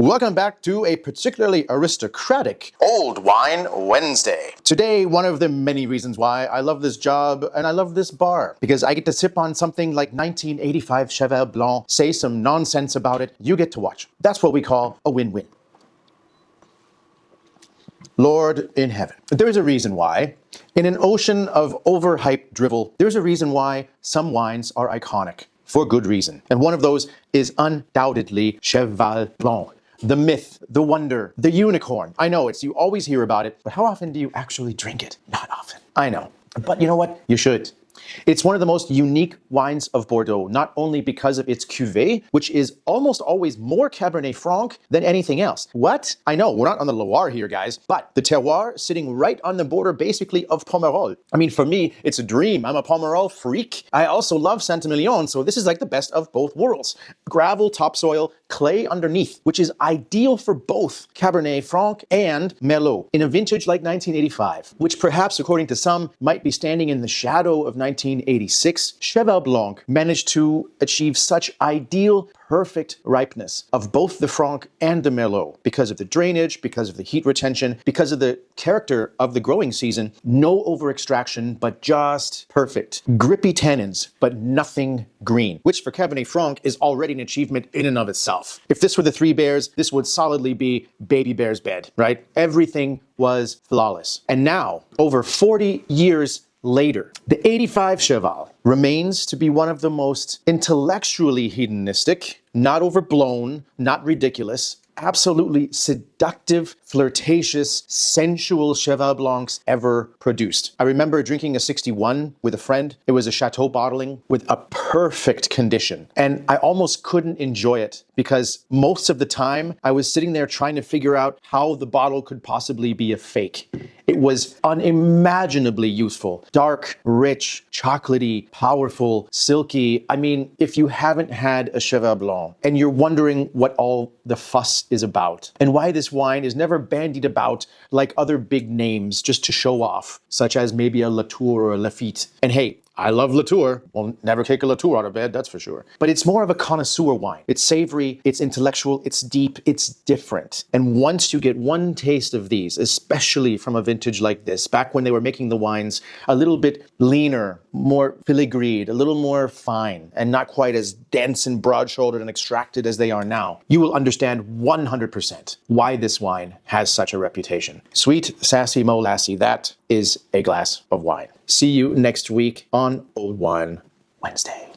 Welcome back to a particularly aristocratic Old Wine Wednesday. Today, one of the many reasons why I love this job and I love this bar, because I get to sip on something like 1985 Cheval-Blanc, say some nonsense about it, you get to watch. That's what we call a win-win. Lord in heaven. There's a reason why, in an ocean of overhyped drivel, there's a reason why some wines are iconic, for good reason. And one of those is undoubtedly Cheval-Blanc. The myth, the wonder, the unicorn. I know you always hear about it, but how often do you actually drink it? Not often. I know. But you know what? You should. It's one of the most unique wines of Bordeaux, not only because of its cuvée, which is almost always more Cabernet Franc than anything else. What? I know, we're not on the Loire here, guys, but the terroir sitting right on the border, basically, of Pomerol. I mean, for me, it's a dream. I'm a Pomerol freak. I also love Saint-Émilion, so this is like the best of both worlds. Gravel topsoil, clay underneath, which is ideal for both Cabernet Franc and Merlot in a vintage like 1985, which perhaps, according to some, might be standing in the shadow of 1986, Cheval-Blanc managed to achieve such ideal, perfect ripeness of both the Franc and the Merlot because of the drainage, because of the heat retention, because of the character of the growing season. No over-extraction, but just perfect. Grippy tannins, but nothing green, which for Cabernet Franc is already an achievement in and of itself. If this were the Three Bears, this would solidly be Baby Bear's bed, right? Everything was flawless. And now, over 40 years later, the 85 Cheval remains to be one of the most intellectually hedonistic, not overblown, not ridiculous, absolutely seductive, flirtatious, sensual Cheval Blancs ever produced. I remember drinking a 61 with a friend. It was a Chateau bottling with a perfect condition. And I almost couldn't enjoy it because most of the time I was sitting there trying to figure out how the bottle could possibly be a fake. It was unimaginably useful. Dark, rich, chocolatey, powerful, silky. I mean, if you haven't had a Cheval Blanc and you're wondering what all the fuss is about and why this wine is never bandied about like other big names just to show off, such as maybe a Latour or a Lafite. And hey, I love Latour. We'll never take a Latour out of bed, that's for sure. But it's more of a connoisseur wine. It's savory, it's intellectual, it's deep, it's different. And once you get one taste of these, especially from a vintage like this, back when they were making the wines a little bit leaner, more filigreed, a little more fine, and not quite as dense and broad-shouldered and extracted as they are now, you will understand 100% why this wine has such a reputation. Sweet, sassy Mo Lassie, that is a glass of wine. See you next week on Old Wine Wednesday.